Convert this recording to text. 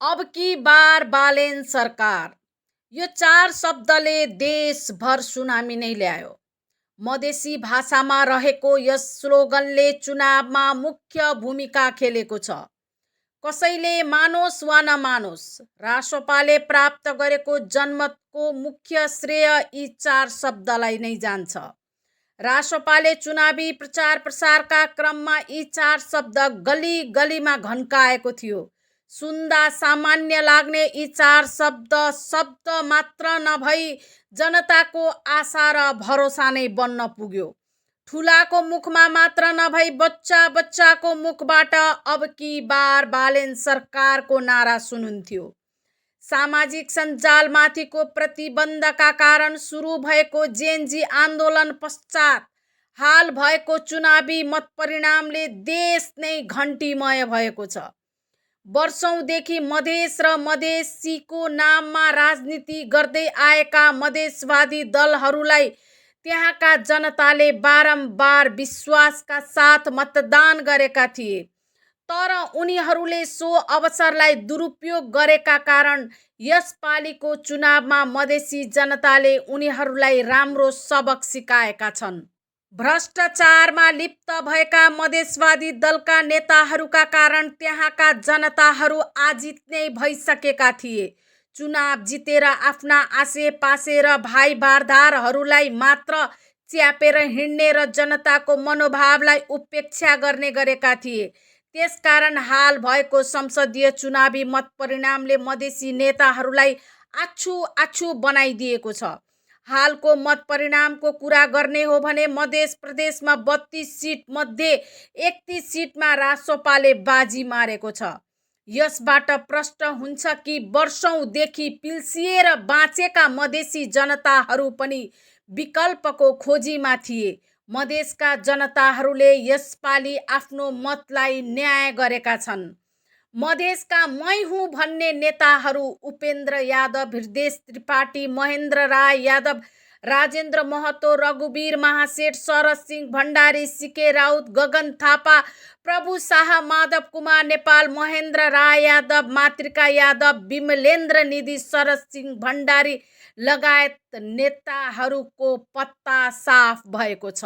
अब की बार बालेन सरकार, यो चार शब्दले देशभर सुनामी नै ल्यायो। मधेसी भाषामा रहेको यस स्लोगनले चुनावमा मुख्य भूमिका खेलेको छ। कसैले मानोस् वा नमानोस्, रासोपाले प्राप्त गरेको जनमतको मुख्य श्रेय यी चार शब्दलाई नै जान्छ। रासोपाले चुनावी प्रचार प्रसारका क्रममा यी चार शब्द गली गलीमा घन्काएको थियो। सुन्दा सामान्य लाग्ने यी चार शब्द शब्द मात्र नभई जनताको आशा र भरोसा नै बन्न पुग्यो। ठुलाको मुखमा मात्र नभई बच्चा बच्चाको मुखबाट अब की बार बालेन सरकारको नारा सुनुन्थ्यो। सामाजिक सञ्जालमाथिको प्रतिबन्धका कारण सुरु भएको जेनजी आन्दोलन पश्चात हाल भएको चुनावी मतपरिणामले देश नै घन्टीमय भएको छ। वर्षौंदेखि मधेस र मधेसीको नाममा राजनीति गर्दै आएका मधेसवादी दलहरूलाई त्यहाँका जनताले बारम्बार विश्वासका साथ मतदान गरेका थिए। तर उनीहरूले सो अवसरलाई दुरुपयोग गरेका कारण यसपालिको चुनावमा मधेसी जनताले उनीहरूलाई राम्रो सबक सिकाएका छन्। भ्रष्टाचारमा लिप्त भएका मधेसवादी दलका नेताहरूका कारण त्यहाँका जनताहरू आजित नै भइसकेका थिए। चुनाव जितेर आफ्ना आसेपासे र भाइ बारदारहरूलाई मात्र च्यापेर हिँड्ने र जनताको मनोभावलाई उपेक्षा गर्ने गरेका थिए। त्यसकारण हाल भएको संसदीय चुनावी मतपरिणामले मधेसी नेताहरूलाई आछु आछु बनाइदिएको छ। हालको मतपरिणामको कुरा गर्ने हो भने मध्य प्रदेशमा 32 सिट मध्ये 31 सिटमा रासोपाले बाजी मारेको छ। यसबाट प्रष्ट हुन्छ कि वर्षौंदेखि पिल्सिएर बाँचेका मधेसी जनताहरू पनि विकल्पको खोजीमा थिए। मधेसका जनताहरूले यसपालि आफ्नो मतलाई न्याय गरेका छन्। मधेसका मै हुँ भन्ने नेताहरू उपेन्द्र यादव, हृदय त्रिपाठी, महेन्द्र राय यादव, राजेन्द्र महतो, रघुवीर महासेठ, शरद सिंह भण्डारी, सीके राउत, गगन थापा, प्रभु शाह, माधव कुमार नेपाल, महेन्द्र राय यादव, मातृका यादव, विमलेन्द्र निधि, शरद सिंह भण्डारी लगायत नेताहरूको पत्ता साफ भएको छ।